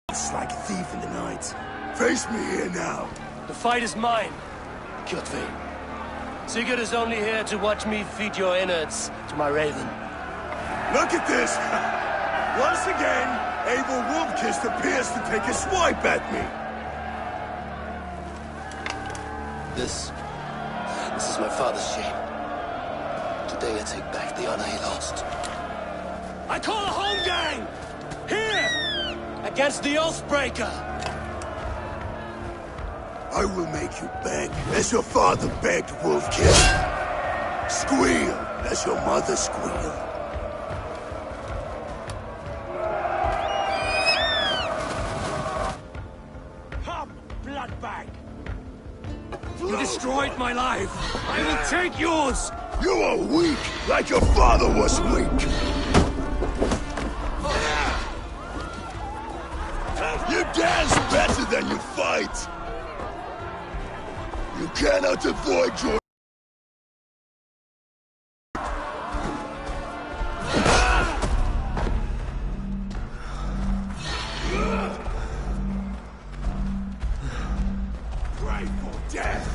It's like a thief in the night. Face me here now. The fight is mine, Kjotve. Sigurd is only here to watch me feed your innards to my raven. Look at this! Once again, Abel Wolfkist appears to take a swipe at me. This is my father's shame. Today I take back the honor he lost. I call a home gang! Here! Against the Oathbreaker! I will make you beg, as your father begged, Wolfkist. Squeal, as your mother squealed. Come, bloodbag! You destroyed my life! I will take yours! You are weak, like your father was weak. You dance better than you fight. You cannot avoid your... Pray for death.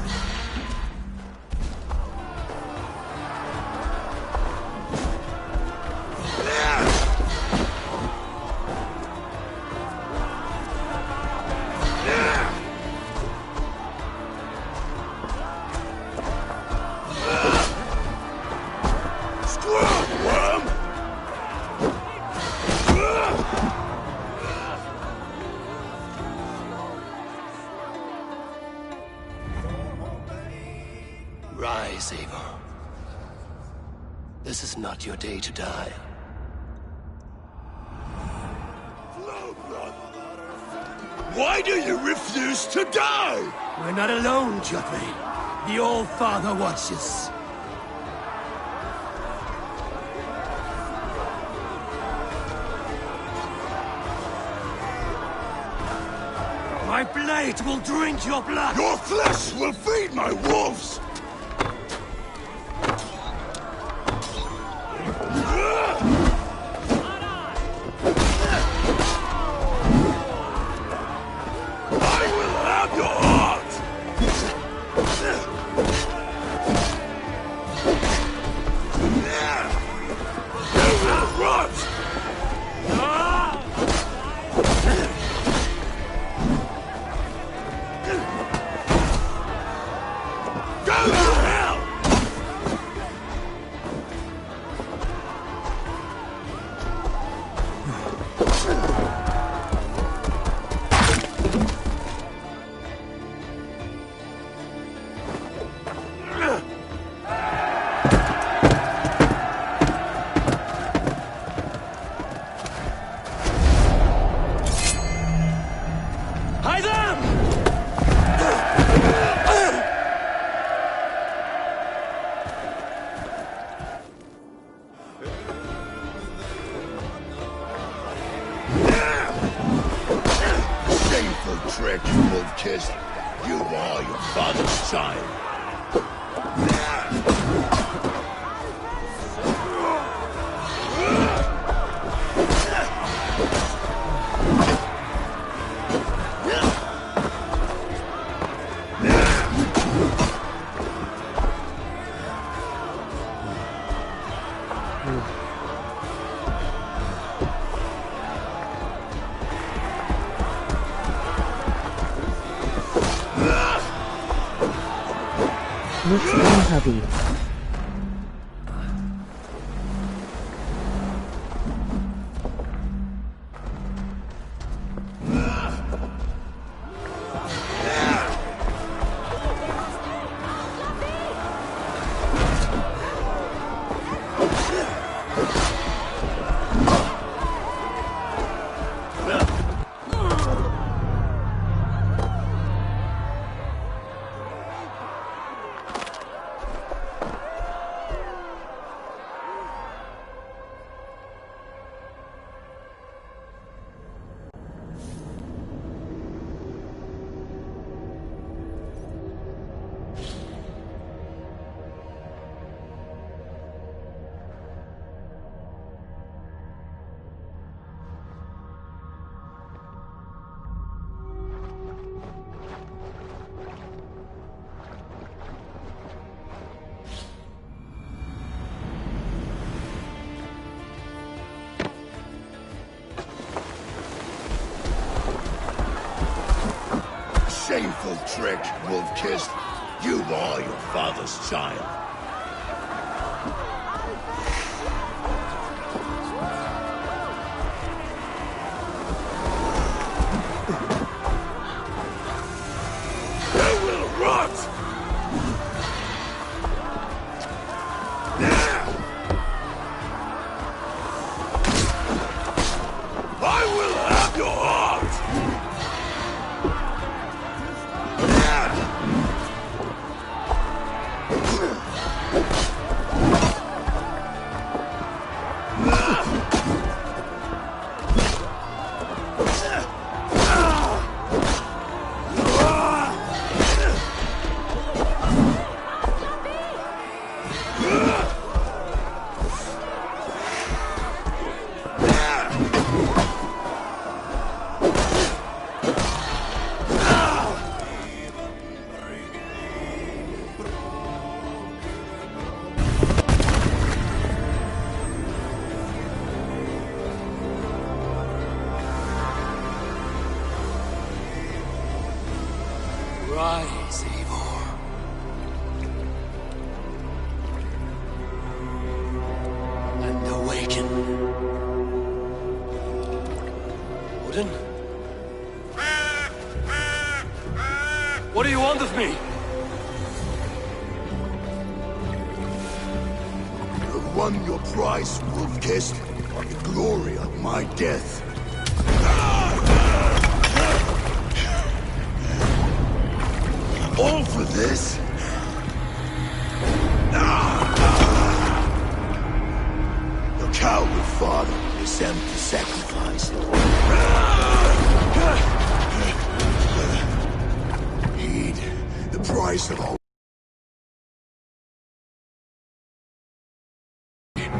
Rise, Abel. This is not your day to die. Why do you refuse to die? We're not alone, Kjotve. The All-Father watches. My blade will drink your blood! Your flesh will feed my wolves! I will have your heart! You will rot! Trick, you wolf-kissed. You are your father's child. Looks in hubby. Shameful trick, wolf-kissed. You are your father's child. You will rot! I will have your heart! Rise, Eivor. And awaken. Odin? What do you want of me? You have won your prize, wolf-kissed. The glory of my death. All for this? Your coward father is empty sacrifice. Heed the price of all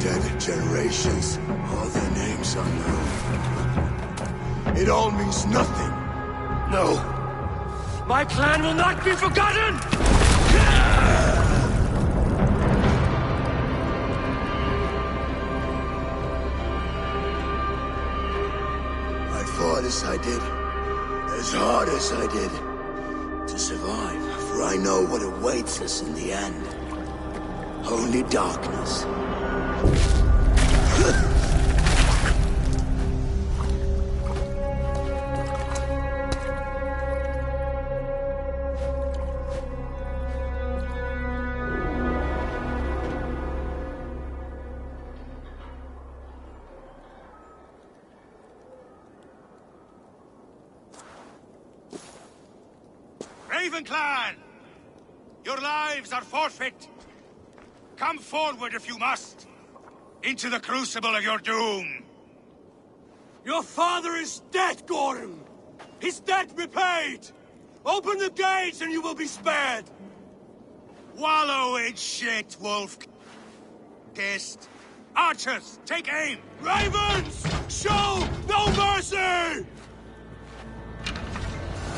dead generations. All their names unknown. It all means nothing. No. My clan will not be forgotten! I fought as I did, as hard as I did, to survive, for I know what awaits us in the end. Only darkness. Raven Clan! Your lives are forfeit! Come forward if you must! Into the crucible of your doom! Your father is dead, Gordon! His debt repaid! Open the gates and you will be spared! Wallow in shit, wolf-kissed! Archers, take aim! Ravens! Show no mercy!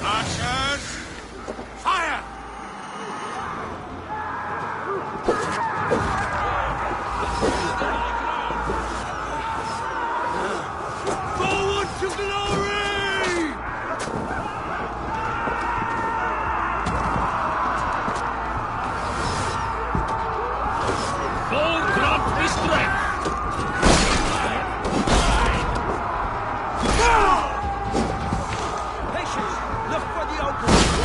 Archers! Fire! Forward to glory! Full drop is strength! Patience! Look for the opening!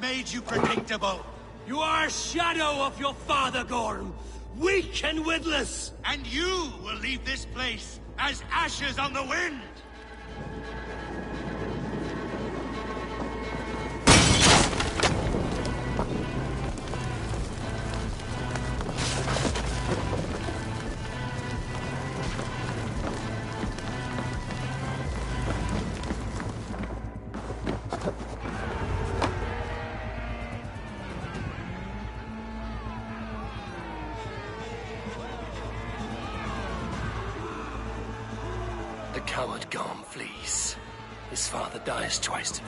made you predictable. You are a shadow of your father, Gorm. Weak and witless. And you will leave this place as ashes on the wind. The coward Gorm flees. His father dies twice today.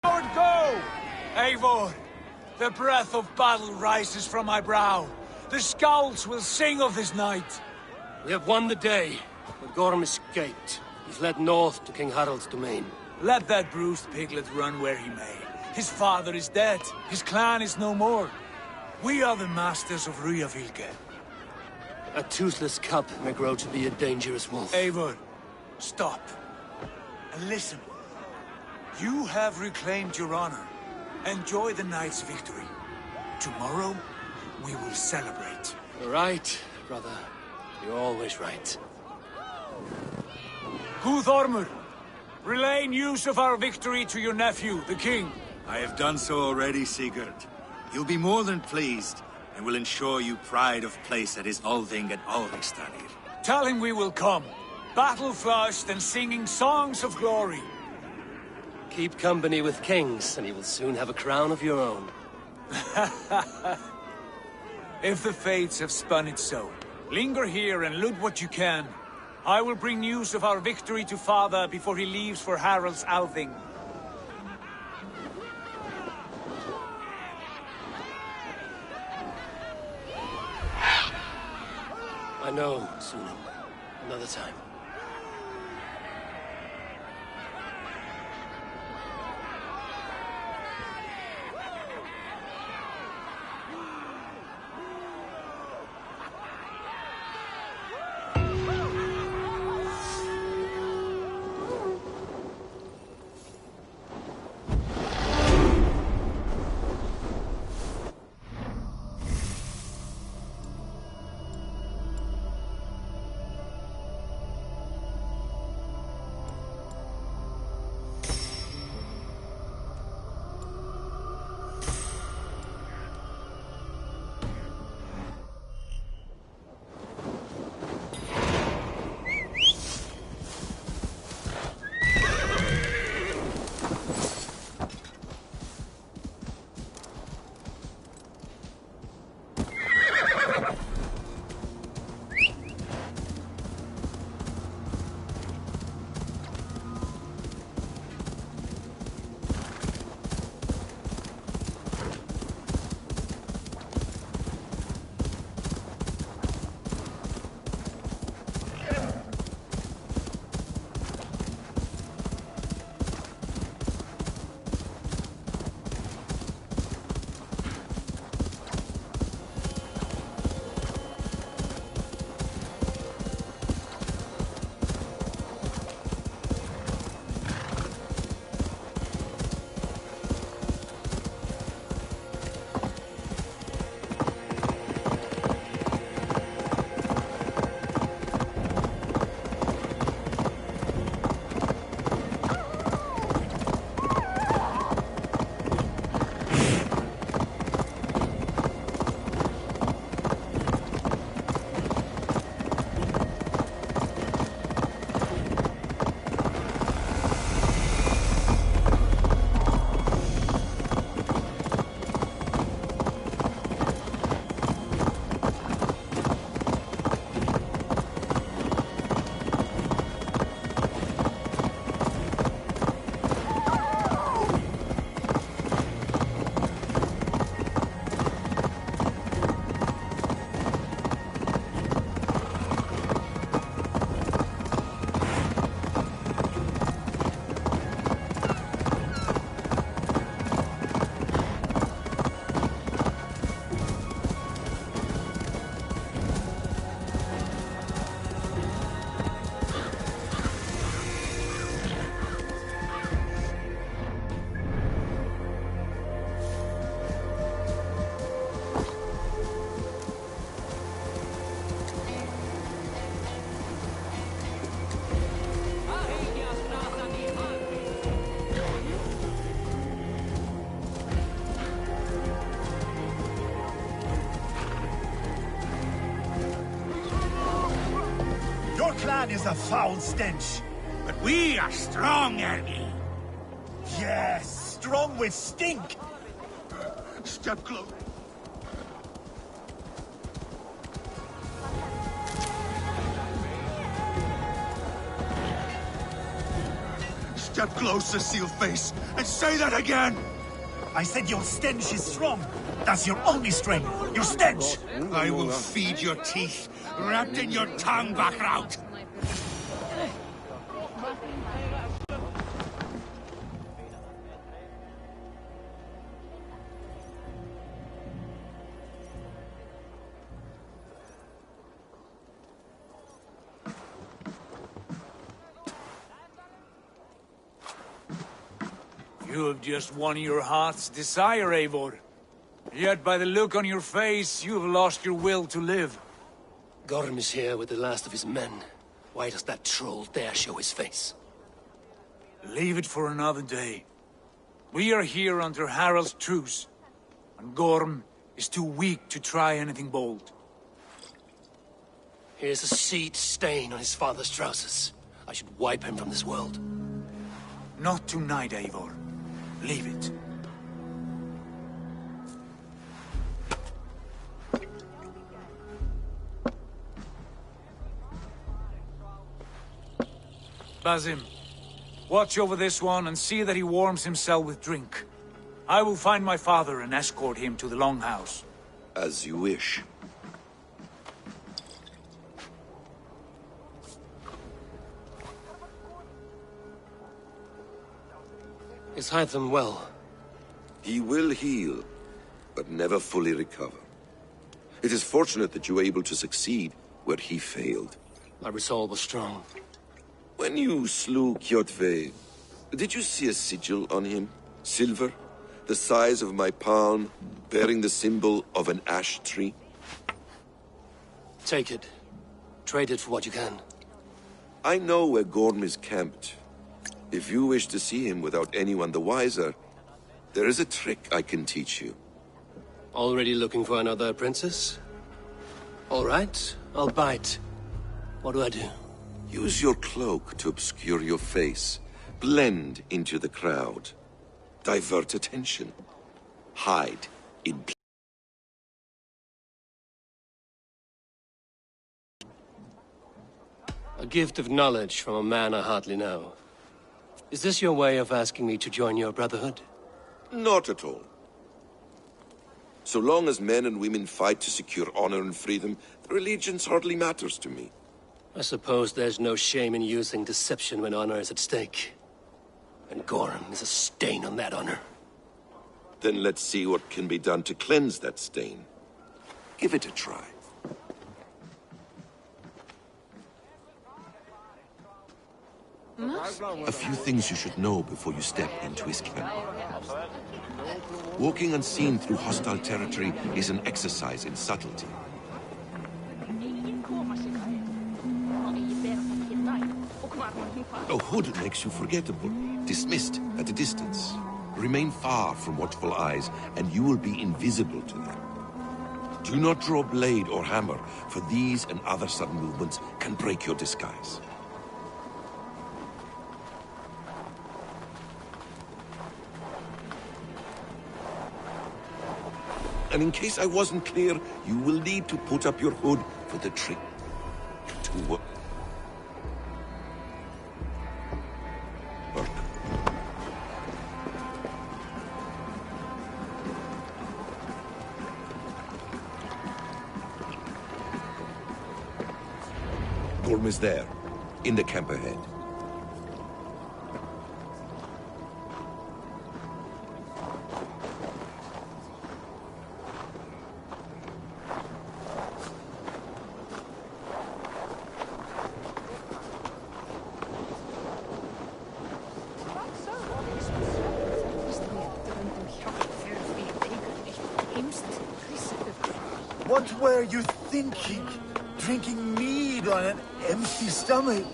Forward go! Eivor, the breath of battle rises from my brow. The scouts will sing of this night. We have won the day, but Gorm escaped. He's led north to King Harald's domain. Let that bruised piglet run where he may. His father is dead. His clan is no more. We are the masters of Ryjavilke. A toothless cub may grow to be a dangerous wolf. Eivor, stop. And listen. You have reclaimed your honor. Enjoy the night's victory. Tomorrow, we will celebrate. Right, brother. You're always right. Guthormur, relay news of our victory to your nephew, the king. I have done so already, Sigurd. He'll be more than pleased, and will ensure you pride of place at his Althing at Alrikstadir. Tell him we will come, battle-flushed and singing songs of glory. Keep company with kings, and you will soon have a crown of your own. If the fates have spun it so, linger here and loot what you can. I will bring news of our victory to father before he leaves for Harald's Althing. I know, Sunan. Another time. is a foul stench. But we are strong, Ernie. Yes, strong with stink. Step close. Step closer, Sealface, and say that again! I said your stench is strong. That's your only strength. Your stench. I will feed your teeth, wrapped in your tongue, Backraut! You have just won your heart's desire, Eivor. Yet by the look on your face, you have lost your will to live. Gorm is here with the last of his men. Why does that troll dare show his face? Leave it for another day. We are here under Harald's truce, and Gorm is too weak to try anything bold. Here's a seed stain on his father's trousers. I should wipe him from this world. Not tonight, Eivor. Leave it. Basim, watch over this one and see that he warms himself with drink. I will find my father and escort him to the Longhouse. As you wish. Is Hytham well? He will heal, but never fully recover. It is fortunate that you were able to succeed where he failed. My resolve was strong. When you slew Kjotve, did you see a sigil on him? Silver? The size of my palm, bearing the symbol of an ash tree? Take it. Trade it for what you can. I know where Gorm is camped. If you wish to see him without anyone the wiser, there is a trick I can teach you. Already looking for another princess? All right, I'll bite. What do I do? Use your cloak to obscure your face. Blend into the crowd. Divert attention. Hide in A gift of knowledge from a man I hardly know. Is this your way of asking me to join your brotherhood? Not at all. So long as men and women fight to secure honor and freedom, their allegiance hardly matters to me. I suppose there's no shame in using deception when honor is at stake. And Gorm is a stain on that honor. Then let's see what can be done to cleanse that stain. Give it a try. A few things you should know before you step into his camp. Walking unseen through hostile territory is an exercise in subtlety. A hood makes you forgettable, dismissed at a distance. Remain far from watchful eyes, and you will be invisible to them. Do not draw blade or hammer, for these and other sudden movements can break your disguise. And in case I wasn't clear, you will need to put up your hood for the trick to work. Gorm is there, in the camp ahead. What were you thinking? Drinking mead on an empty stomach?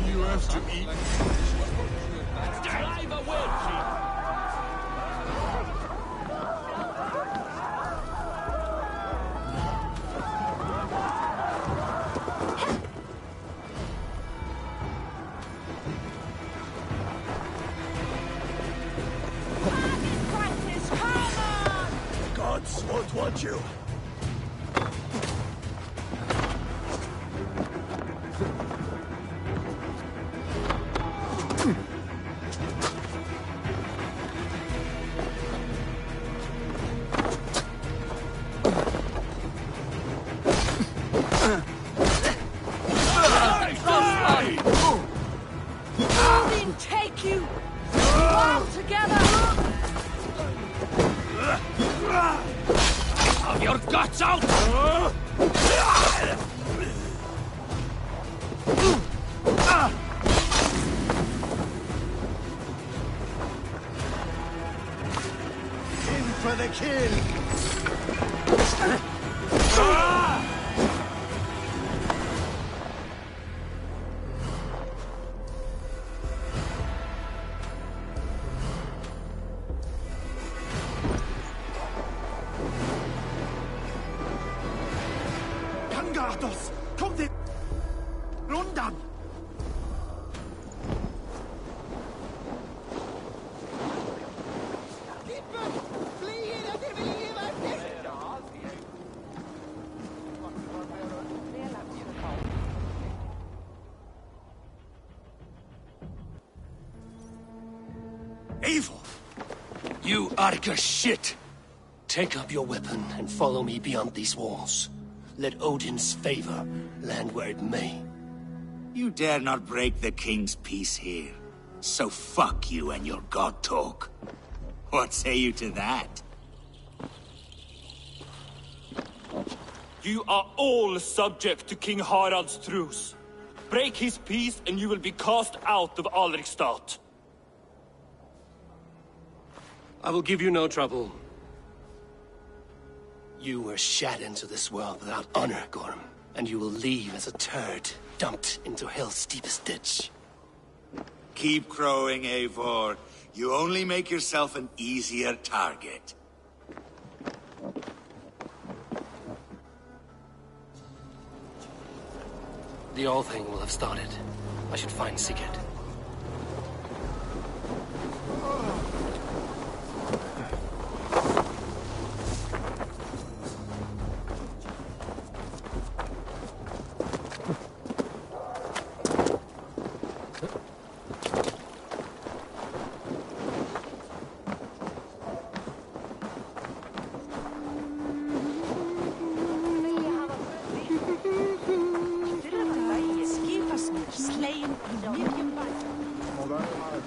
You have to eat. got you! Take you all together! Have your guts out! In for the kill! Kangatos! Kom dit! Rundan! Evil! You Arca shit! Take up your weapon and follow me beyond these walls. Let Odin's favor land where it may. You dare not break the king's peace here. So fuck you and your god talk. What say you to that? You are all subject to King Harald's truce. Break his peace and you will be cast out of Alrikstad. I will give you no trouble. You were shat into this world without honor, Gorm, and you will leave as a turd, dumped into hell's deepest ditch. Keep crowing, Eivor. You only make yourself an easier target. The All-Thing will have started. I should find Sigurd.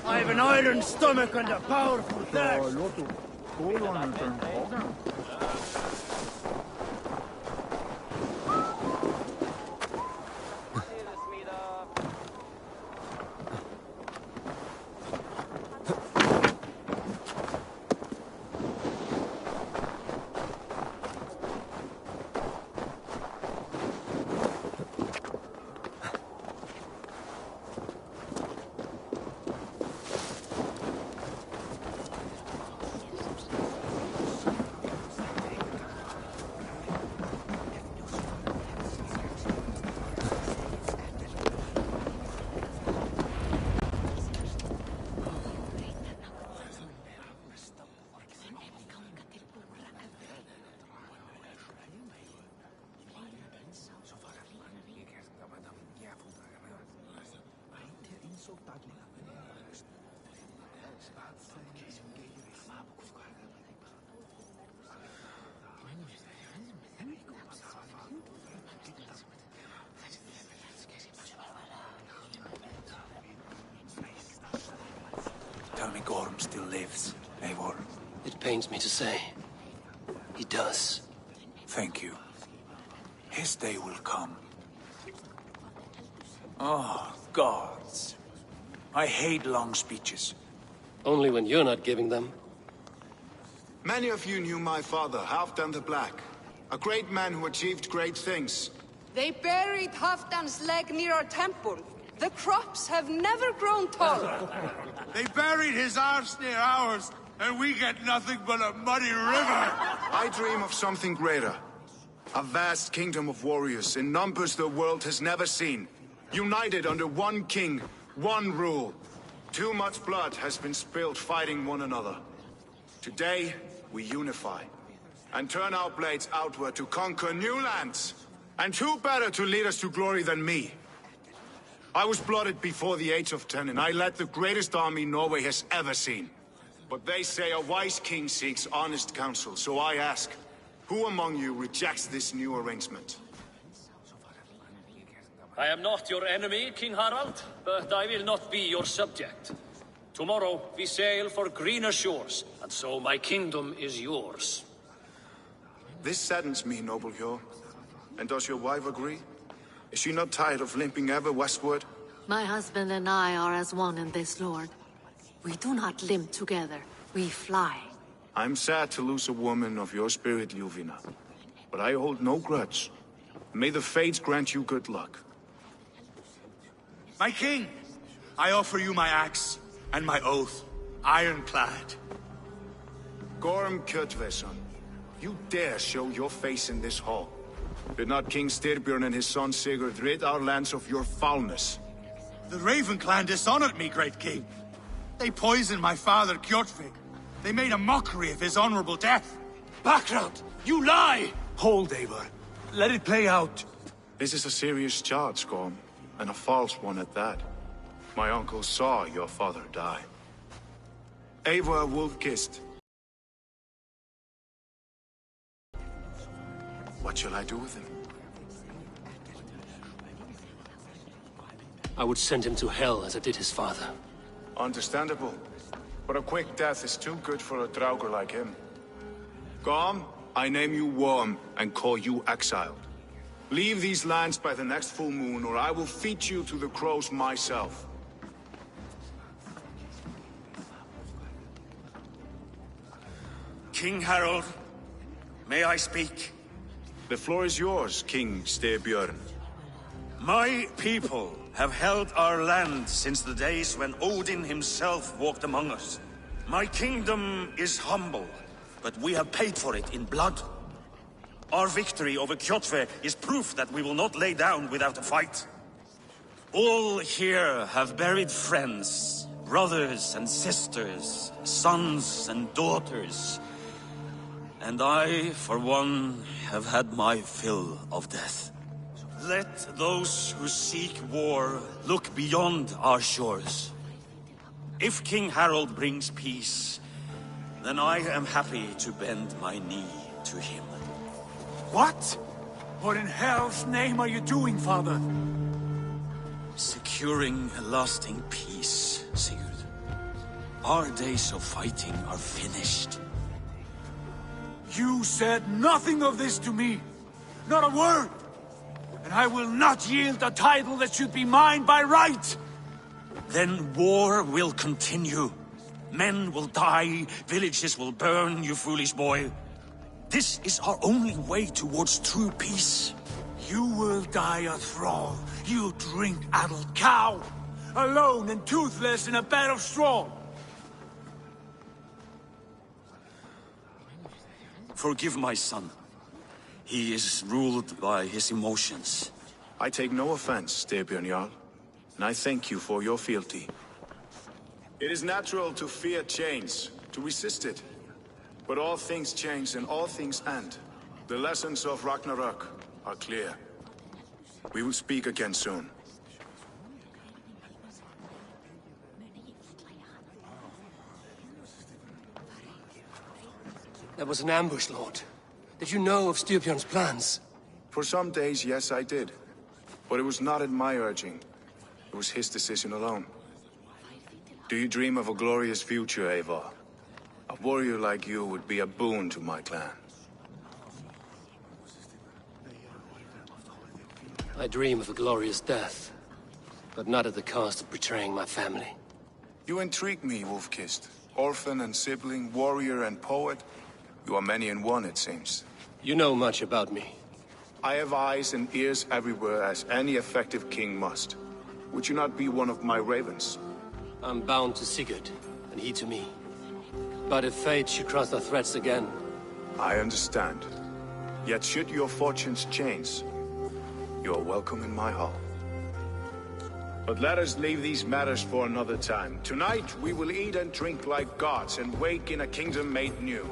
I have an iron stomach and a powerful thirst. Tell me Gorm still lives, Eivor. It pains me to say. He does. Thank you. His day will come. Oh, gods. I hate long speeches. Only when you're not giving them. Many of you knew my father, Halfdan the Black. A great man who achieved great things. They buried Halfdan's leg near our temple. The crops have never grown taller. They buried his arse near ours, and we get nothing but a muddy river. I dream of something greater. A vast kingdom of warriors in numbers the world has never seen. United under one king, one rule. Too much blood has been spilled fighting one another. Today, we unify. and turn our blades outward to conquer new lands. And who better to lead us to glory than me? I was blooded before the age of 10, and I led the greatest army Norway has ever seen. But they say a wise king seeks honest counsel, so I ask, who among you rejects this new arrangement? I am not your enemy, King Harald, but I will not be your subject. Tomorrow we sail for greener shores, and so my kingdom is yours. This saddens me, noble Hjor. And does your wife agree? Is she not tired of limping ever westward? My husband and I are as one in this, Lord. We do not limp together, we fly. I'm sad to lose a woman of your spirit, Ljuvina. But I hold no grudge. May the fates grant you good luck. My king, I offer you my axe and my oath, ironclad. Gorm Kjotveson, you dare show your face in this hall. Did not King Styrbjörn and his son Sigurd rid our lands of your foulness? The Raven clan dishonored me, great king. They poisoned my father, Kjotvik. They made a mockery of his honorable death. Background! You lie! Hold, Eivor. Let it play out. This is a serious charge, Gorm, and a false one at that. My uncle saw your father die. Eivor Wolf-Kissed. What shall I do with him? I would send him to hell as I did his father. Understandable. But a quick death is too good for a Draugr like him. Gorm, I name you Worm and call you exiled. Leave these lands by the next full moon, or I will feed you to the crows myself. King Harald, may I speak? The floor is yours, King Styrbjörn. My people have held our land since the days when Odin himself walked among us. My kingdom is humble, but we have paid for it in blood. Our victory over Kjotve is proof that we will not lay down without a fight. All here have buried friends, brothers and sisters, sons and daughters. And I, for one, have had my fill of death. Let those who seek war look beyond our shores. If King Harald brings peace, then I am happy to bend my knee to him. What? What in hell's name are you doing, father? Securing a lasting peace, Sigurd. Our days of fighting are finished. You said nothing of this to me. Not a word. And I will not yield a title that should be mine by right. Then war will continue. Men will die, villages will burn, you foolish boy. This is our only way towards true peace. You will die a thrall, you drink-addled cow. Alone and toothless in a bed of straw. Forgive my son. He is ruled by his emotions. I take no offense, Styrbjörn Jarl, and I thank you for your fealty. It is natural to fear change, to resist it. But all things change and all things end. The lessons of Ragnarok are clear. We will speak again soon. There was an ambush, Lord. Did you know of Styrbjörn's plans? For some days, yes, I did. But it was not at my urging. It was his decision alone. Do you dream of a glorious future, Eivor? A warrior like you would be a boon to my clan. I dream of a glorious death, but not at the cost of betraying my family. You intrigue me, Wolf-Kissed. Orphan and sibling, warrior and poet. You are many in one, it seems. You know much about me. I have eyes and ears everywhere, as any effective king must. Would you not be one of my ravens? I'm bound to Sigurd, and he to me. But if fate should cross our threads again... I understand. Yet should your fortunes change, you are welcome in my hall. But let us leave these matters for another time. Tonight, we will eat and drink like gods and wake in a kingdom made new.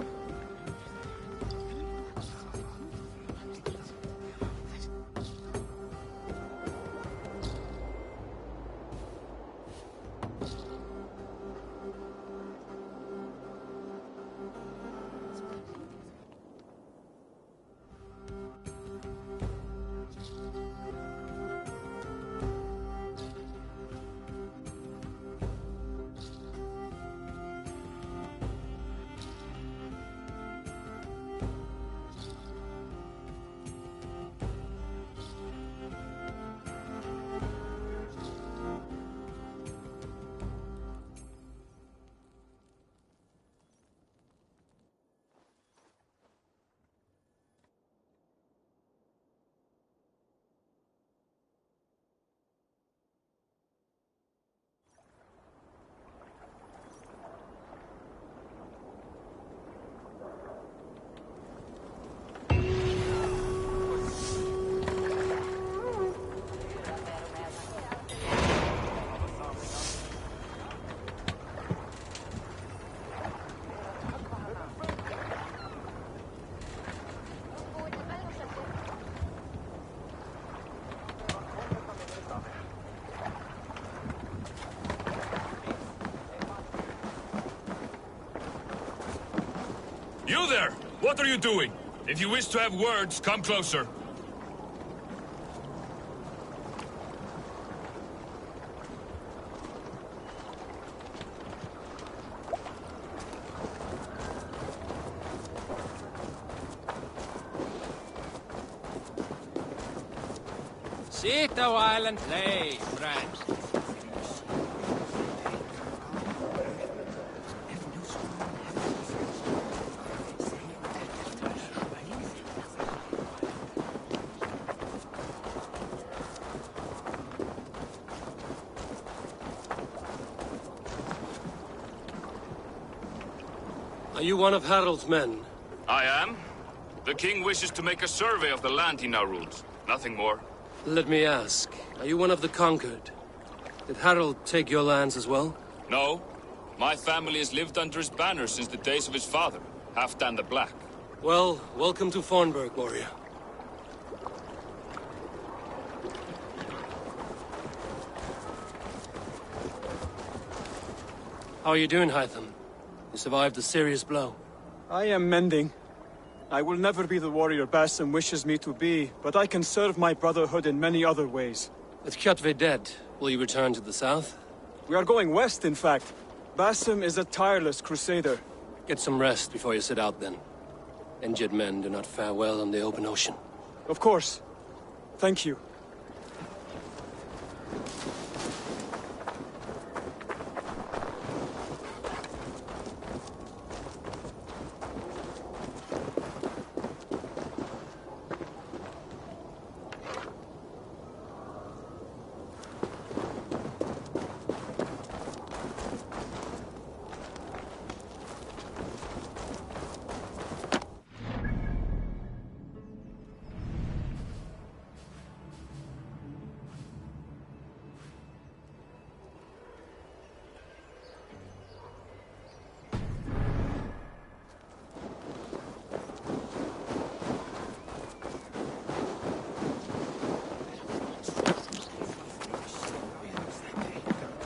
You there! What are you doing? If you wish to have words, come closer. Sit a while and play, friends. Are you one of Harold's men? I am. The king wishes to make a survey of the land he now rules. Nothing more. Let me ask, are you one of the conquered? Did Harold take your lands as well? No. My family has lived under his banner since the days of his father, Halfdan the Black. Well, welcome to Fornburg, warrior. How are you doing, Hytham? You survived a serious blow. I am mending. I will never be the warrior Basim wishes me to be, but I can serve my brotherhood in many other ways. With Kjotve dead, will you return to the south? We are going west, in fact. Basim is a tireless crusader. Get some rest before you set out, then. Injured men do not fare well on the open ocean. Of course. Thank you.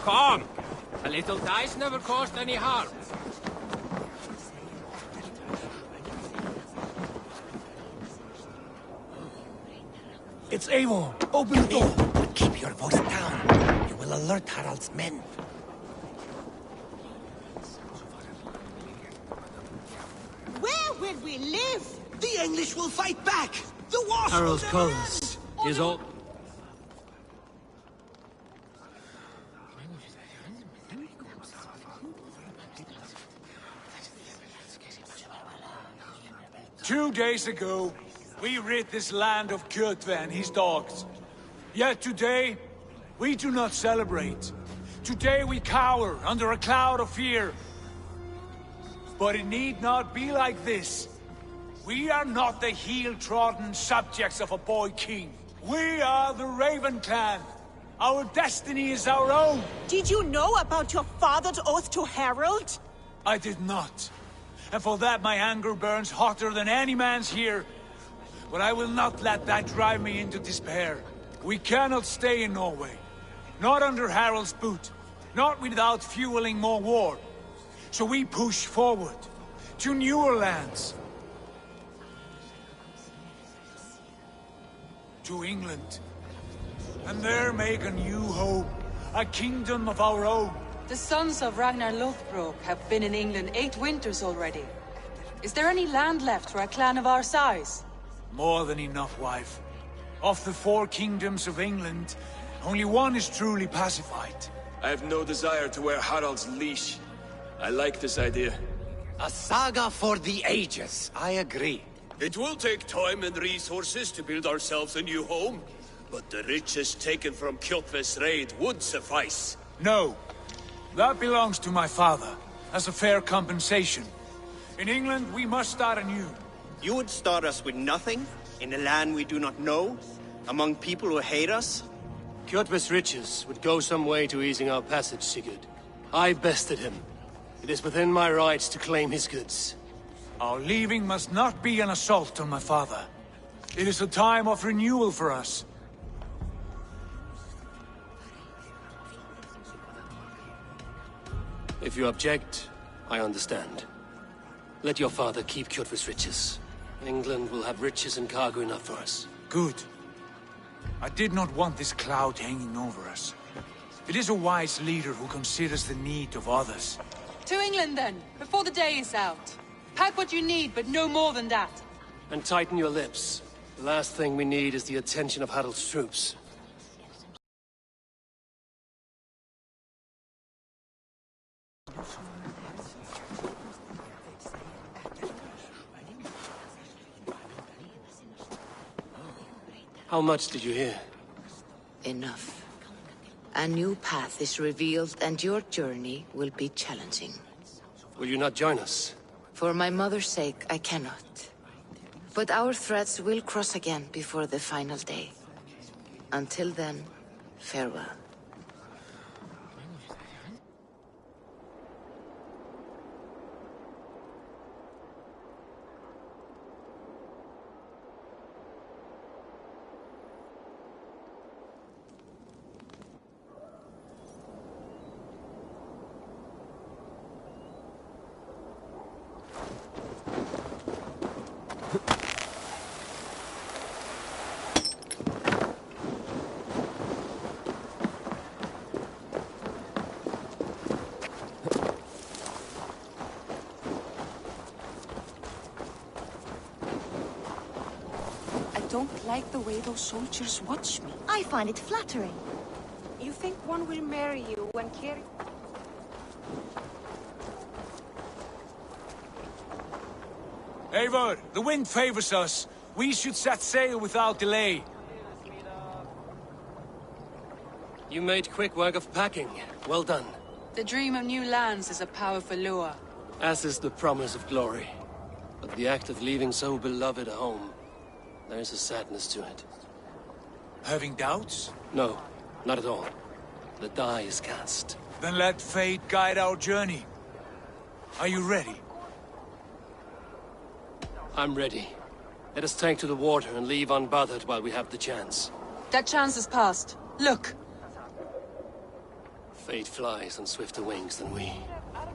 Come! A little dice never caused any harm. It's Eivor. Open the door. But keep your voice down. You will alert Harald's men. Where will we live? The English will fight back. The war Harold's cause is all... Two days ago, we rid this land of Kjotve and his dogs. Yet today, we do not celebrate. Today we cower under a cloud of fear. But it need not be like this. We are not the heel-trodden subjects of a boy king. We are the Raven clan. Our destiny is our own. Did you know about your father's oath to Harold? I did not. And for that my anger burns hotter than any man's here. But I will not let that drive me into despair. We cannot stay in Norway. Not under Harald's boot. Not without fueling more war. So we push forward. To newer lands. To England. And there make a new home. A kingdom of our own. The sons of Ragnar Lothbrok have been in England 8 winters already. Is there any land left for a clan of our size? More than enough, wife. Of the 4 kingdoms of England, only one is truly pacified. I have no desire to wear Harald's leash. I like this idea. A saga for the ages. I agree. It will take time and resources to build ourselves a new home, but the riches taken from Kjotve's raid would suffice. No. That belongs to my father, as a fair compensation. In England, we must start anew. You would start us with nothing? In a land we do not know? Among people who hate us? Kjotve's riches would go some way to easing our passage, Sigurd. I bested him. It is within my rights to claim his goods. Our leaving must not be an assault on my father. It is a time of renewal for us. If you object, I understand. Let your father keep Kjotve's riches. England will have riches and cargo enough for us. Good. I did not want this cloud hanging over us. It is a wise leader who considers the need of others. To England, then, before the day is out. Pack what you need, but no more than that. And tighten your lips. The last thing we need is the attention of Harald's troops. How much did you hear? Enough. A new path is revealed, and your journey will be challenging. Will you not join us? For my mother's sake, I cannot. But our threads will cross again before the final day. Until then, farewell. I don't like the way those soldiers watch me. I find it flattering. You think one will marry you when carry... Eivor, the wind favors us. We should set sail without delay. You made quick work of packing. Well done. The dream of new lands is a powerful lure. As is the promise of glory. But the act of leaving so beloved a home, there is a sadness to it. Having doubts? No, not at all. The die is cast. Then let fate guide our journey. Are you ready? I'm ready. Let us take to the water and leave unbothered while we have the chance. That chance is past. Look! Fate flies on swifter wings than we.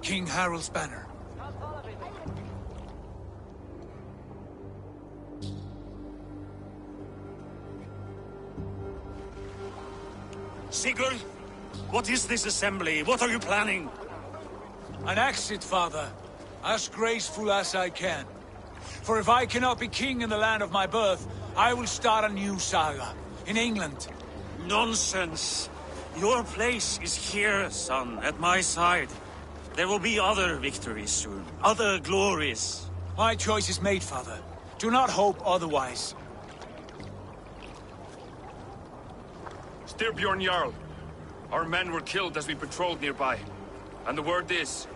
King Harald's banner. Sigurd, what is this assembly? What are you planning? An exit, father. As graceful as I can. For if I cannot be king in the land of my birth, I will start a new saga. In England. Nonsense. Your place is here, son, at my side. There will be other victories soon. Other glories. My choice is made, father. Do not hope otherwise. Styrbjorn Jarl. Our men were killed as we patrolled nearby. And the word is,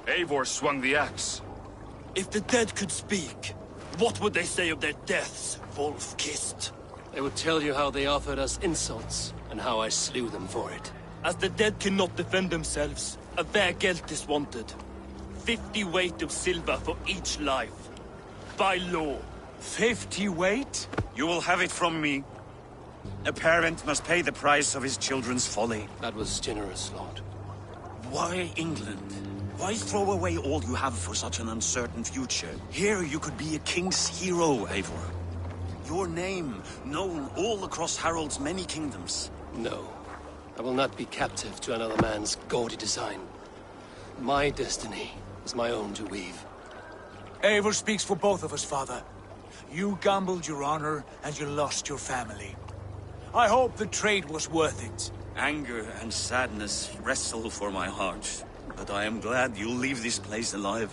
Eivor swung the axe. If the dead could speak, what would they say of their deaths, wolf-kissed? They would tell you how they offered us insults, and how I slew them for it. As the dead cannot defend themselves, a vergelt is wanted. 50 weight of silver for each life. By law. 50 weight? You will have it from me. A parent must pay the price of his children's folly. That was generous, Lord. Why England? Why throw away all you have for such an uncertain future? Here you could be a king's hero, Eivor. Your name known all across Harald's many kingdoms. No. I will not be captive to another man's gaudy design. My destiny is my own to weave. Eivor speaks for both of us, father. You gambled your honor, and you lost your family. I hope the trade was worth it. Anger and sadness wrestle for my heart. But I am glad you'll leave this place alive.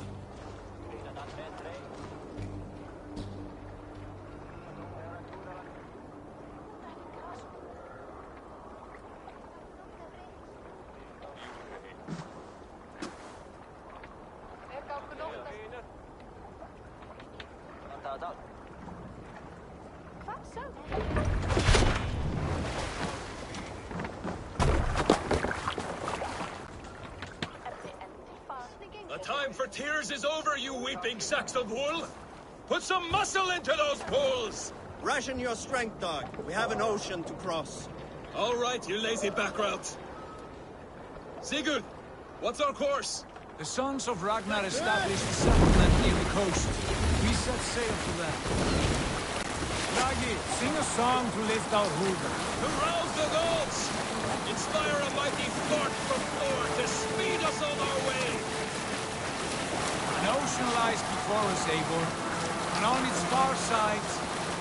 The time for tears is over, you weeping sacks of wool! Put some muscle into those poles! Ration your strength, dog. We have an ocean to cross. All right, you lazy backrout. Sigurd, what's our course? The sons of Ragnar established a settlement near the coast. We set sail for that. Ragi, sing a song to lift our Hulda. To rouse the gods! Inspire a mighty fart from Thor to speed us on our way! An ocean lies before us, Eivor, and on its far sides,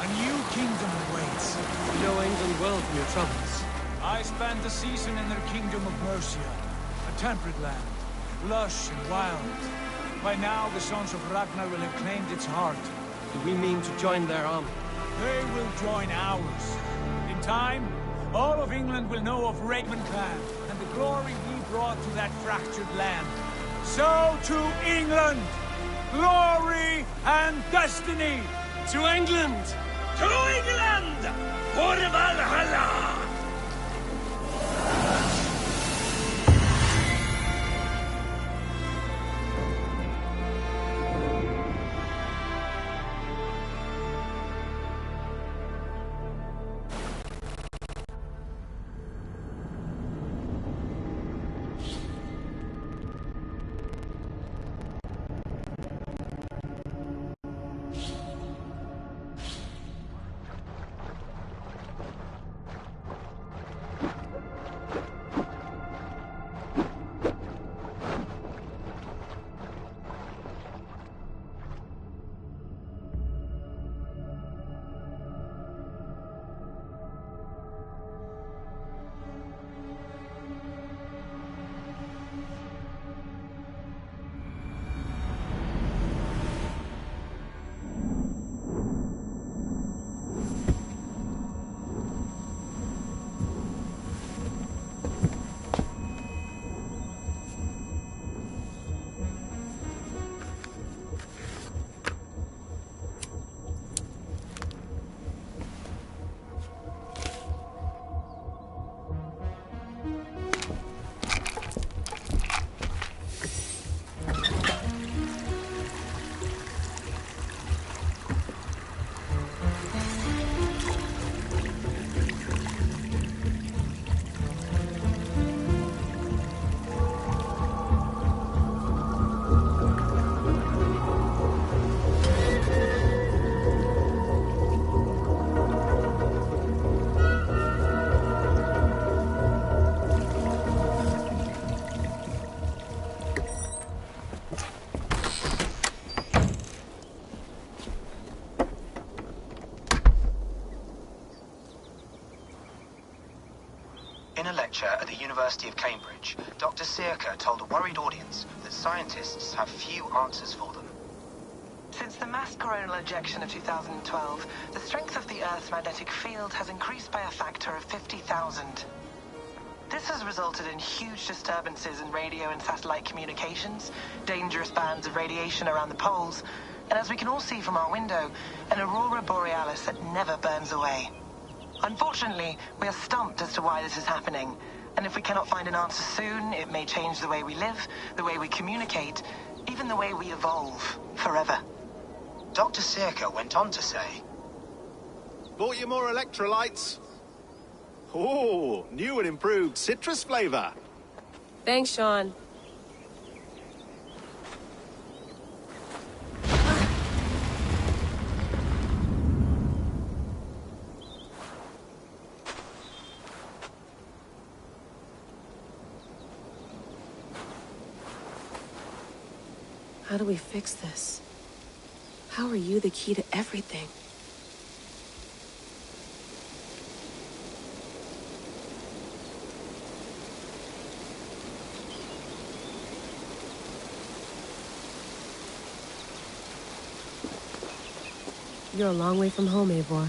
a new kingdom awaits. You know England well from your travels. I spent a season in their kingdom of Mercia, a temperate land, lush and wild. By now, the sons of Ragnar will have claimed its heart. Do we mean to join their army? They will join ours. In time, all of England will know of Raymond Clan, and the glory we brought to that fractured land. So to England! Glory and destiny! To England! To England! For Valhalla! In a lecture at the University of Cambridge, Dr. Sirka told a worried audience that scientists have few answers for them. Since the mass coronal ejection of 2012, the strength of the Earth's magnetic field has increased by a factor of 50,000. This has resulted in huge disturbances in radio and satellite communications, dangerous bands of radiation around the poles, and as we can all see from our window, an aurora borealis that never burns away. Unfortunately, we are stumped as to why this is happening, and if we cannot find an answer soon, it may change the way we live, the way we communicate, even the way we evolve, forever. Dr. Sirka went on to say, Bought you more electrolytes? Oh, new and improved citrus flavor. Thanks, Sean. How do we fix this? How are you the key to everything? You're a long way from home, Eivor.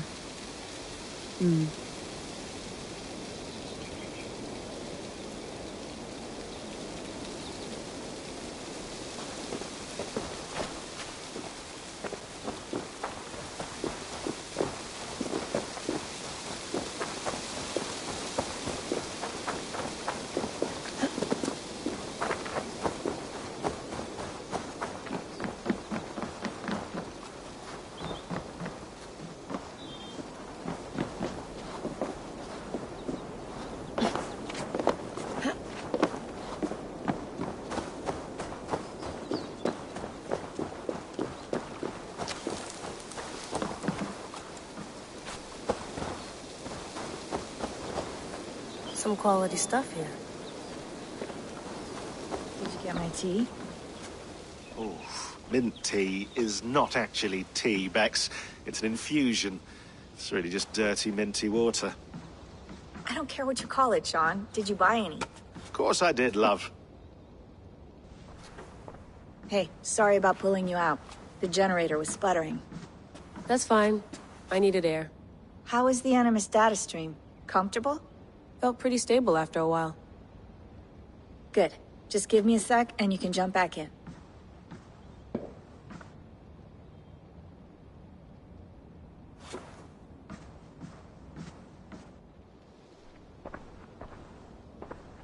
some quality stuff here. Did you get my tea? Oh, mint tea is not actually tea, Bex. It's an infusion. It's really just dirty, minty water. I don't care what you call it, Sean. Did you buy any? Of course I did, love. Hey, sorry about pulling you out. The generator was sputtering. That's fine. I needed air. How was the Animus data stream? Comfortable? Felt pretty stable after a while. Good. Just give me a sec and you can jump back in.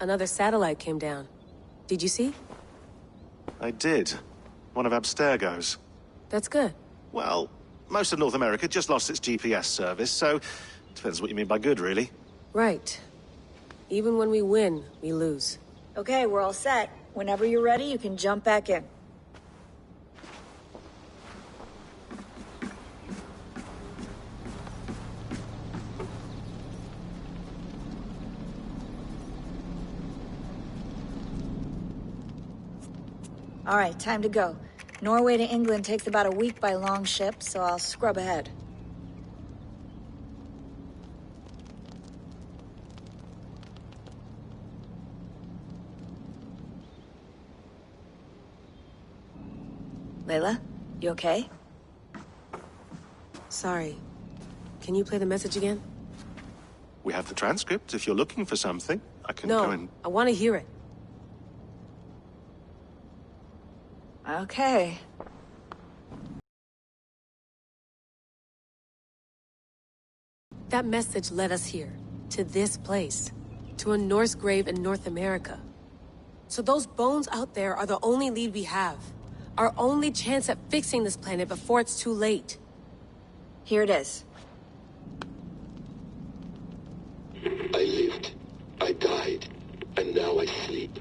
Another satellite came down. Did you see? I did. One of Abstergo's. That's good. Well, most of North America just lost its GPS service, so... depends what you mean by good, really. Right. Even when we win, we lose. Okay, we're all set. Whenever you're ready, you can jump back in. All right, time to go. Norway to England takes about a week by long ship, so I'll scrub ahead. Layla, you okay? Sorry. Can you play the message again? We have the transcript. If you're looking for something, I can No, go and... I want to hear it. Okay. That message led us here, to this place, to a Norse grave in North America. So those bones out there are the only lead we have. Our only chance at fixing this planet before it's too late. Here it is. I lived, I died, and now I sleep.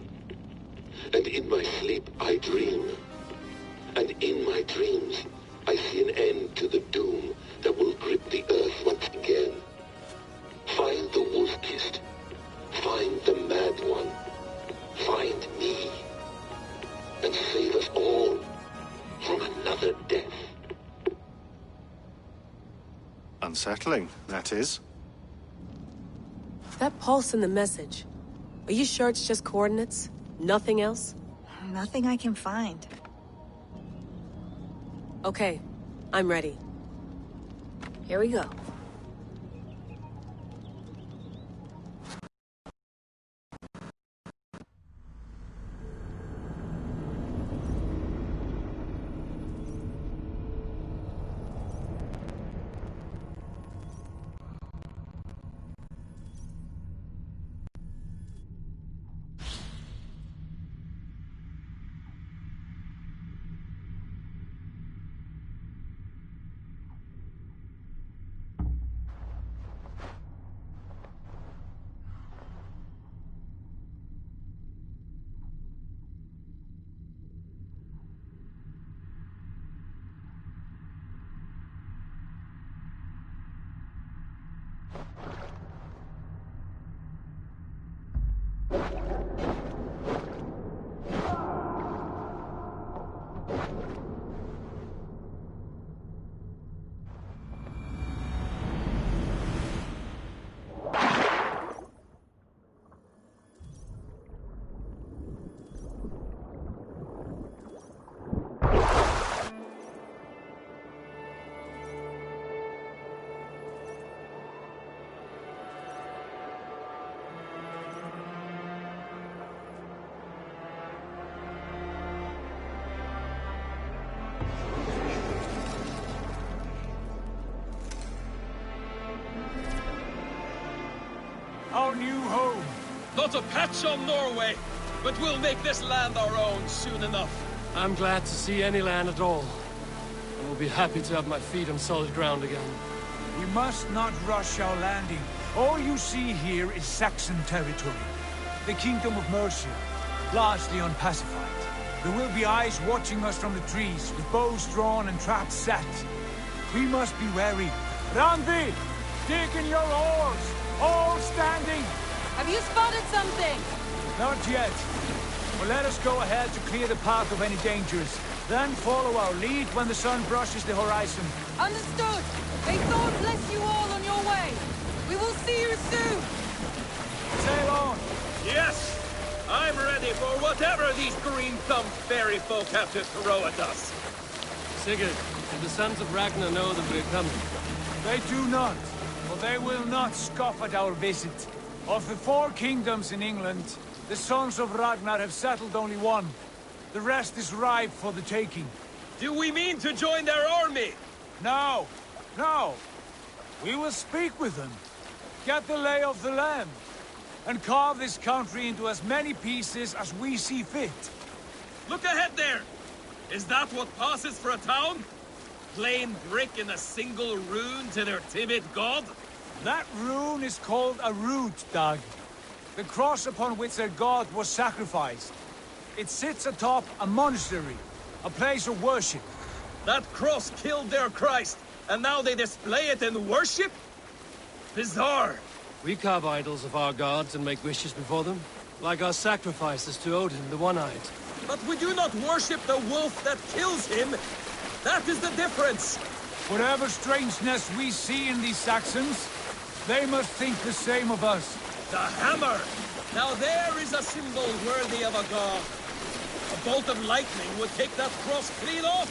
And in my sleep I dream. And in my dreams, I see an end to the doom that will grip the earth once again. Find the wolf-kissed. Find the mad one. Find me. And save us all from another death. Unsettling, that is. That pulse in the message. Are you sure it's just coordinates? Nothing else? Nothing I can find. Okay, I'm ready. Here we go. Our new home. Not a patch on Norway, but we'll make this land our own soon enough. I'm glad to see any land at all. I will be happy to have my feet on solid ground again. We must not rush our landing. All you see here is Saxon territory. The Kingdom of Mercia, largely unpacified. There will be eyes watching us from the trees, with bows drawn and traps set. We must be wary. Randi! Dig in your oars! All standing! Have you spotted something? Not yet. Well, let us go ahead to clear the path of any dangers. Then follow our lead when the sun brushes the horizon. Understood. May Thor bless you all on your way. We will see you soon. Sail on. Yes! I'm ready for whatever these green-thumbed fairy folk have to throw at us. Sigurd, do the sons of Ragnar know that we're coming? They do not, but they will not scoff at our visit. Of the 4 kingdoms in England, the sons of Ragnar have settled only one. The rest is ripe for the taking. Do we mean to join their army? No, no. We will speak with them, get the lay of the land, and carve this country into as many pieces as we see fit. Look ahead there! Is that what passes for a town? Plain brick in a single rune to their timid god? That rune is called a root, Dag. The cross upon which their god was sacrificed. It sits atop a monastery, a place of worship. That cross killed their Christ, and now they display it in worship? Bizarre. We carve idols of our gods and make wishes before them, like our sacrifices to Odin, the One-Eyed. But we do not worship the wolf that kills him. That is the difference. Whatever strangeness we see in these Saxons, they must think the same of us. The hammer! Now there is a symbol worthy of a god. A bolt of lightning would take that cross clean off.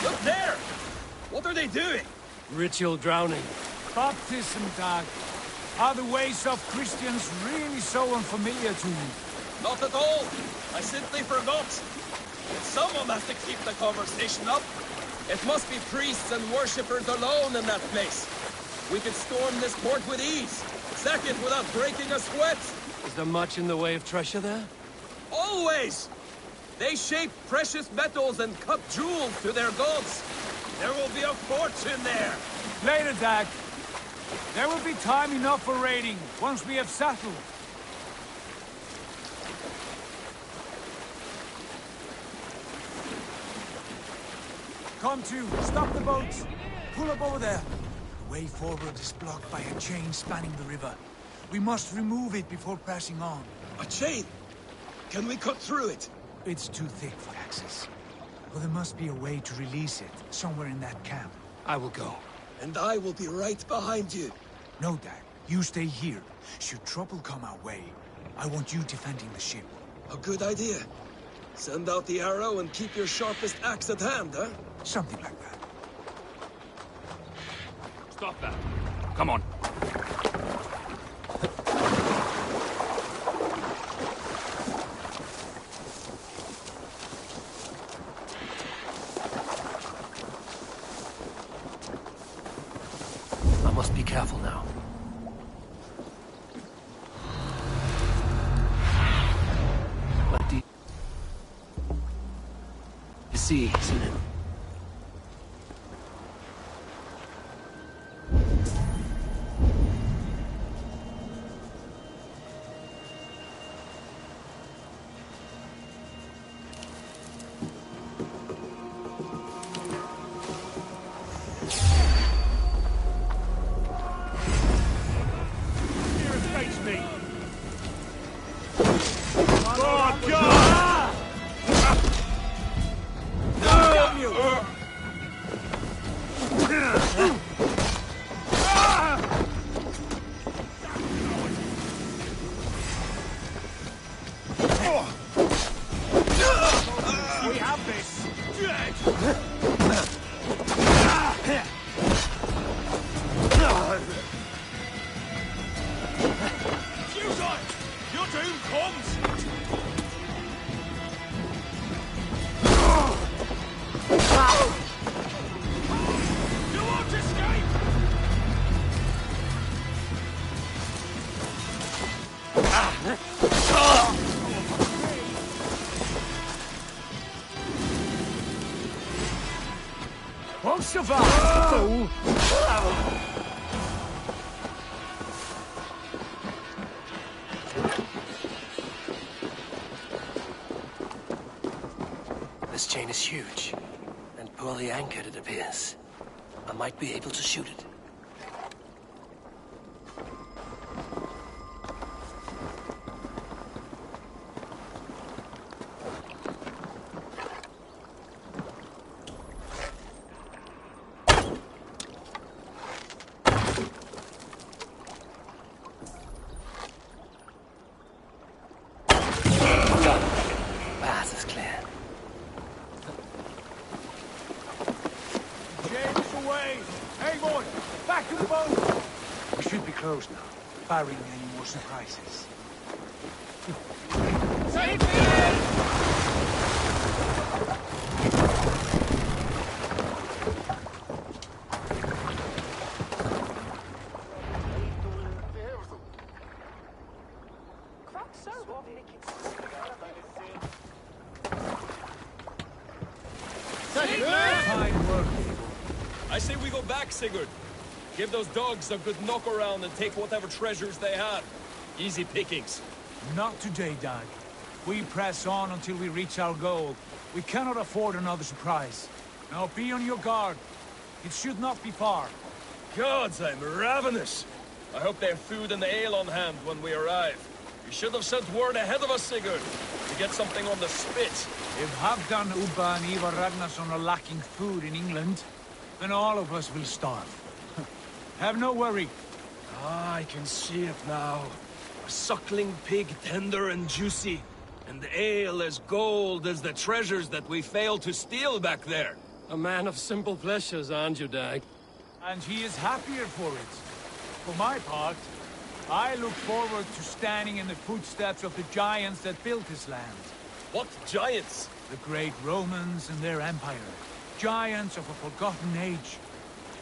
Look there! What are they doing? Ritual drowning. Baptism, Dag. Are the ways of Christians really so unfamiliar to you? Not at all. I simply forgot. Someone has to keep the conversation up. It must be priests and worshippers alone in that place. We could storm this port with ease. Sack it without breaking a sweat. Is there much in the way of treasure there? Always! They shape precious metals and cut jewels to their gods. There will be a fortune there. Later, Dag. There will be time enough for raiding, once we have settled. Come to, stop the boats. Pull up over there. The way forward is blocked by a chain spanning the river. We must remove it before passing on. A chain? Can we cut through it? It's too thick for access. But there must be a way to release it, somewhere in that camp. I will go. And I will be right behind you. No, Dag. You stay here. Should trouble come our way, I want you defending the ship. A good idea. Send out the arrow and keep your sharpest axe at hand, huh? Something like that. Stop that. Come on. I must be careful now. But do you see, isn't it? Won't survive! chain is huge, and poorly anchored it appears. I might be able to shoot it. Close now, barring any more surprises. Fine work. I say we go back, Sigurd. Give those dogs a good knock around and take whatever treasures they have. Easy pickings. Not today, Dag. We press on until we reach our goal. We cannot afford another surprise. Now be on your guard. It should not be far. Gods, I'm ravenous. I hope they have food and the ale on hand when we arrive. You should have sent word ahead of us, Sigurd, to get something on the spit. If Halfdan, Ubba and Ivar Ragnarsson are lacking food in England, then all of us will starve. Have no worry. Ah, I can see it now. A suckling pig, tender and juicy. And the ale as gold as the treasures that we failed to steal back there. A man of simple pleasures, aren't you, Dag? And he is happier for it. For my part, I look forward to standing in the footsteps of the giants that built this land. What giants? The great Romans and their empire. Giants of a forgotten age.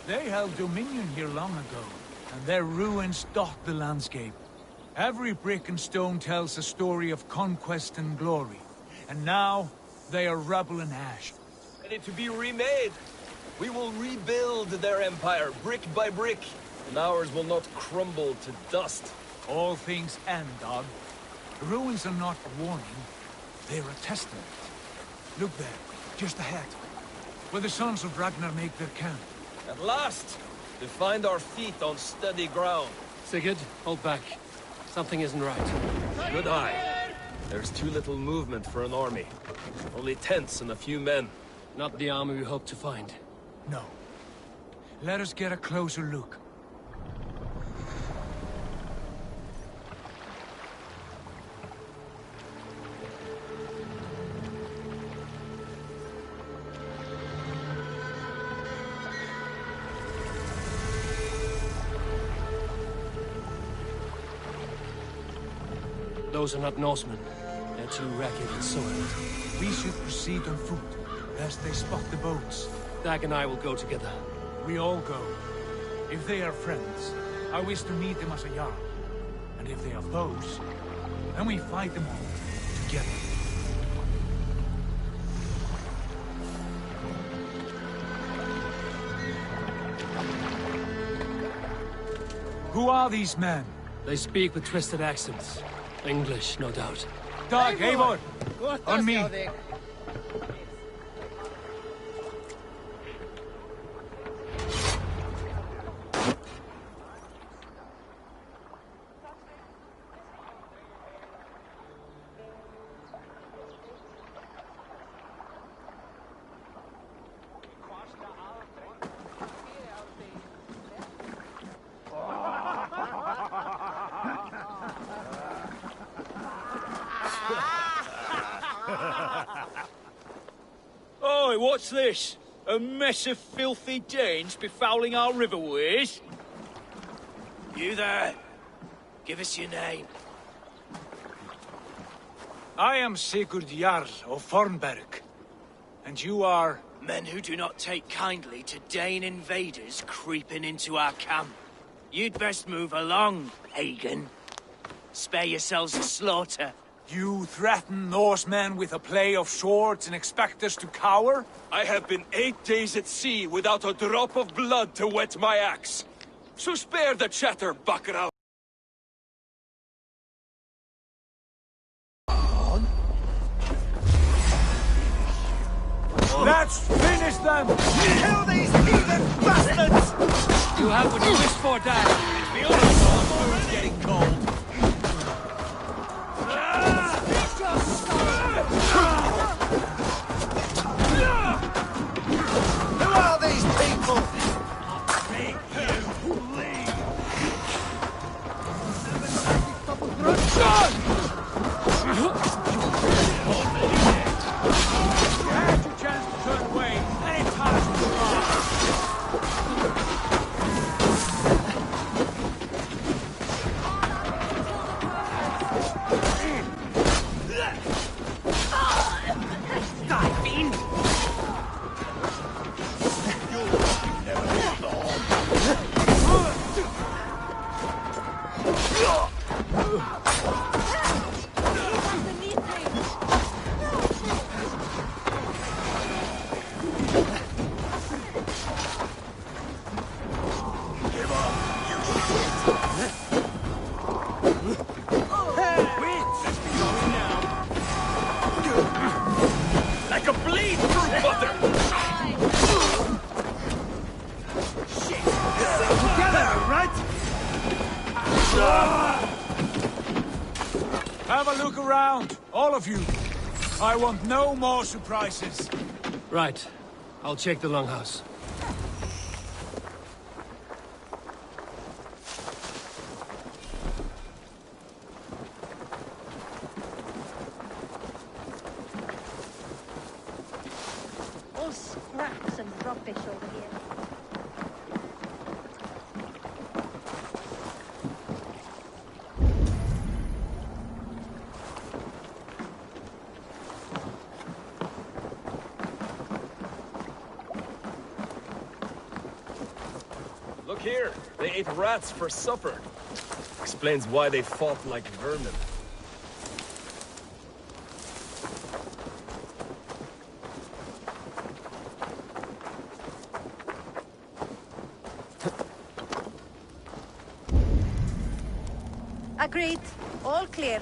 They held dominion here long ago, and their ruins dot the landscape. Every brick and stone tells a story of conquest and glory, and now they are rubble and ash. Ready to be remade. We will rebuild their empire, brick by brick, and ours will not crumble to dust. All things end, Dog. The ruins are not a warning, they're a testament. Look there, just ahead, where the sons of Ragnar make their camp. At last, to find our feet on steady ground. Sigurd, hold back. Something isn't right. Good eye. There's too little movement for an army. Only tents and a few men. Not the army we hoped to find. No. Let us get a closer look. Those are not Norsemen. They're too ragged and soiled. We should proceed on foot, lest they spot the boats. Dag and I will go together. We all go. If they are friends, I wish to meet them as a jarl. And if they are foes, then we fight them all, together. Who are these men? They speak with twisted accents. English, no doubt. Dag, Eivor! On me! Oi, what's this? A mess of filthy Danes befouling our riverways? You there? Give us your name. I am Sigurd Jarl of Fornberg. And you are... Men who do not take kindly to Dane invaders creeping into our camp. You'd best move along, Hagen. Spare yourselves a slaughter. You threaten Norsemen with a play of swords and expect us to cower? I have been 8 days at sea without a drop of blood to wet my axe. So spare the chatter, Buckaroo. Let's finish them! Kill these heathen bastards! You have what you wish for, Dad. It's beautiful. Food's getting cold. Who are these people? Like a bleed through butter! Shit! Together, right? Have a look around, all of you. I want no more surprises. Right. I'll check the longhouse. All scraps and rubbish over here. Look here, they ate rats for supper. Explains why they fought like vermin. Agreed. All clear.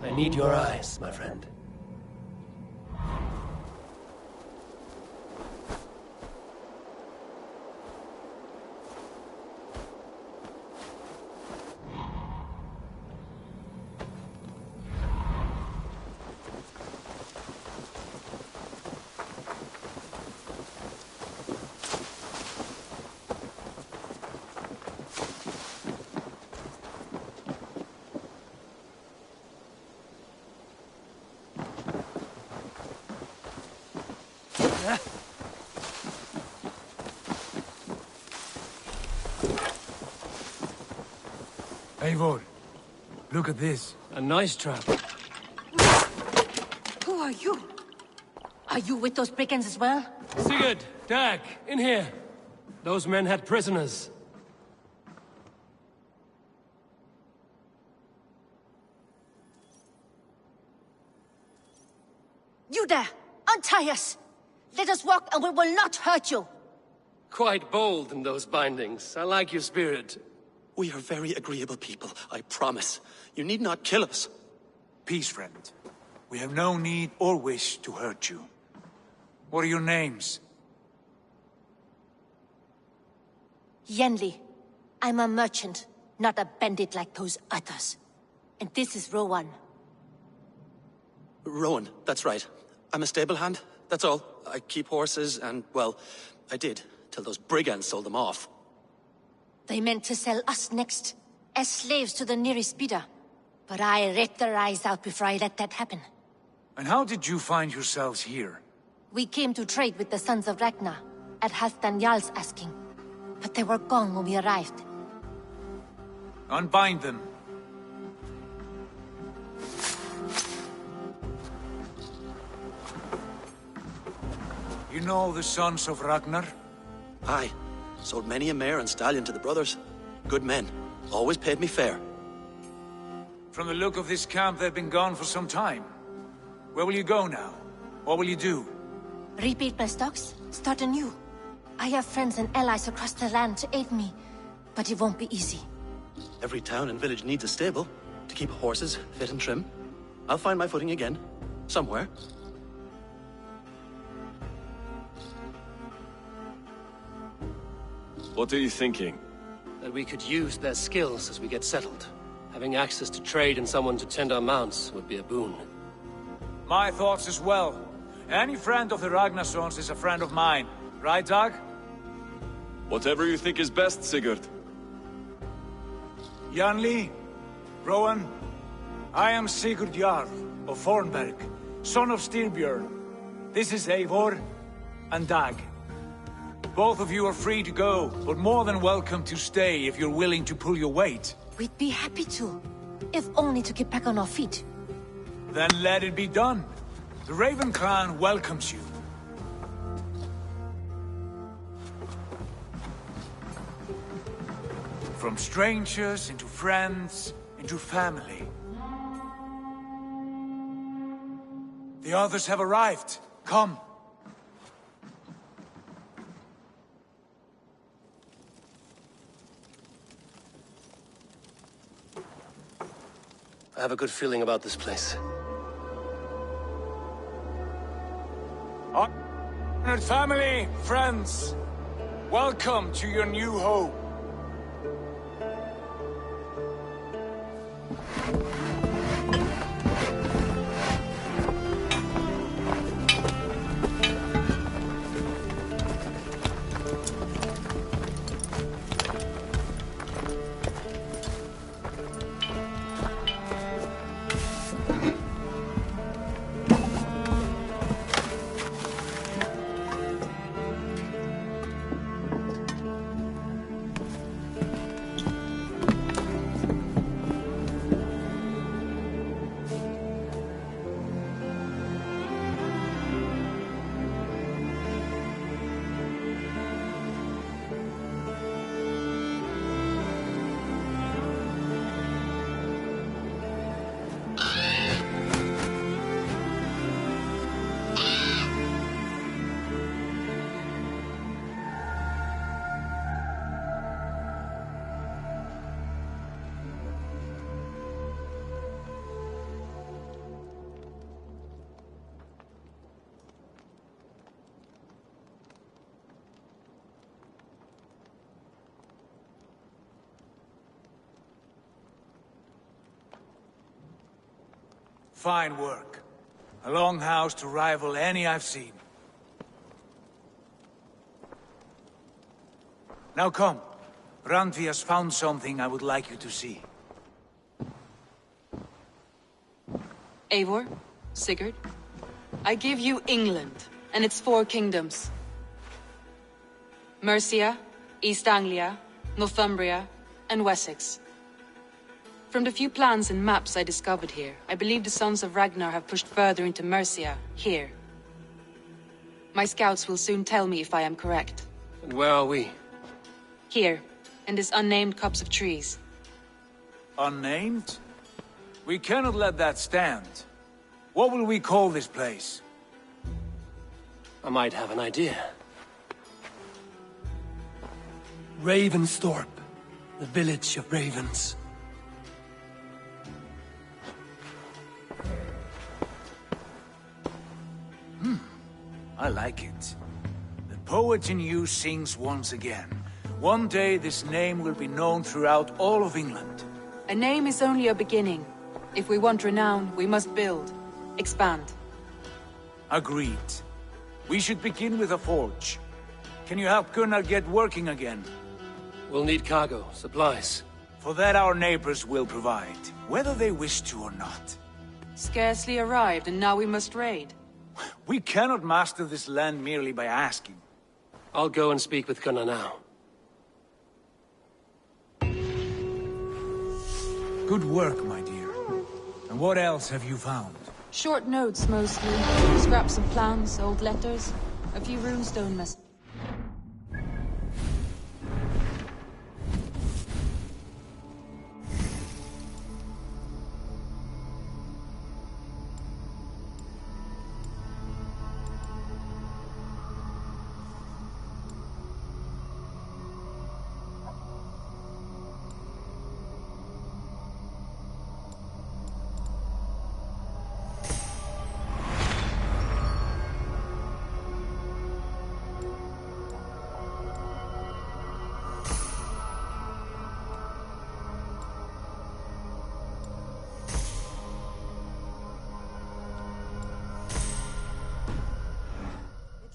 I need your eyes, my friend. Eivor, look at this. A nice trap. Who are you? Are you with those brigands as well? Sigurd, Dag, in here. Those men had prisoners. You there! Untie us! Let us walk and we will not hurt you! Quite bold in those bindings. I like your spirit. We are very agreeable people, I promise. You need not kill us. Peace, friend. We have no need or wish to hurt you. What are your names? Yenli. I'm a merchant, not a bandit like those others. And this is Rowan. Rowan, that's right. I'm a stable hand, that's all. I keep horses and, well, I did, till those brigands sold them off. They meant to sell us next, as slaves to the nearest bidder. But I ripped their eyes out before I let that happen. And how did you find yourselves here? We came to trade with the Sons of Ragnar, at Halfdan Jarl's asking. But they were gone when we arrived. Unbind them. You know the sons of Ragnar? Aye. Sold many a mare and stallion to the brothers. Good men. Always paid me fair. From the look of this camp, they've been gone for some time. Where will you go now? What will you do? Rebuild my stocks, start anew. I have friends and allies across the land to aid me, but it won't be easy. Every town and village needs a stable to keep horses fit and trim. I'll find my footing again. Somewhere. What are you thinking? That we could use their skills as we get settled. Having access to trade and someone to tend our mounts would be a boon. My thoughts as well. Any friend of the Ragnarsons is a friend of mine. Right, Dag? Whatever you think is best, Sigurd. Janli, Rowan, I am Sigurd Jarl of Fornberg, son of Styrbjörn. This is Eivor and Dag. Both of you are free to go, but more than welcome to stay if you're willing to pull your weight. We'd be happy to, if only to get back on our feet. Then let it be done. The Raven clan welcomes you. From strangers into friends, into family. The others have arrived. Come. I have a good feeling about this place. Honored family, friends, welcome to your new home. Fine work. A longhouse to rival any I've seen. Now come. Randvi has found something I would like you to see. Eivor, Sigurd, I give you England and its 4 kingdoms. Mercia, East Anglia, Northumbria, and Wessex. From the few plans and maps I discovered here, I believe the Sons of Ragnar have pushed further into Mercia, here. My scouts will soon tell me if I am correct. And where are we? Here, in this unnamed copse of trees. Unnamed? We cannot let that stand. What will we call this place? I might have an idea. Ravensthorpe, the village of ravens. I like it. The poet in you sings once again. One day this name will be known throughout all of England. A name is only a beginning. If we want renown, we must build, expand. Agreed. We should begin with a forge. Can you help Gunnar get working again? We'll need cargo, supplies. For that our neighbors will provide, whether they wish to or not. Scarcely arrived, and now we must raid. We cannot master this land merely by asking. I'll go and speak with Gunnar now. Good work, my dear. And what else have you found? Short notes, mostly. Scraps of plans, old letters, a few runestone messages.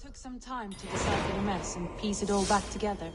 Took some time to decipher the mess and piece it all back together.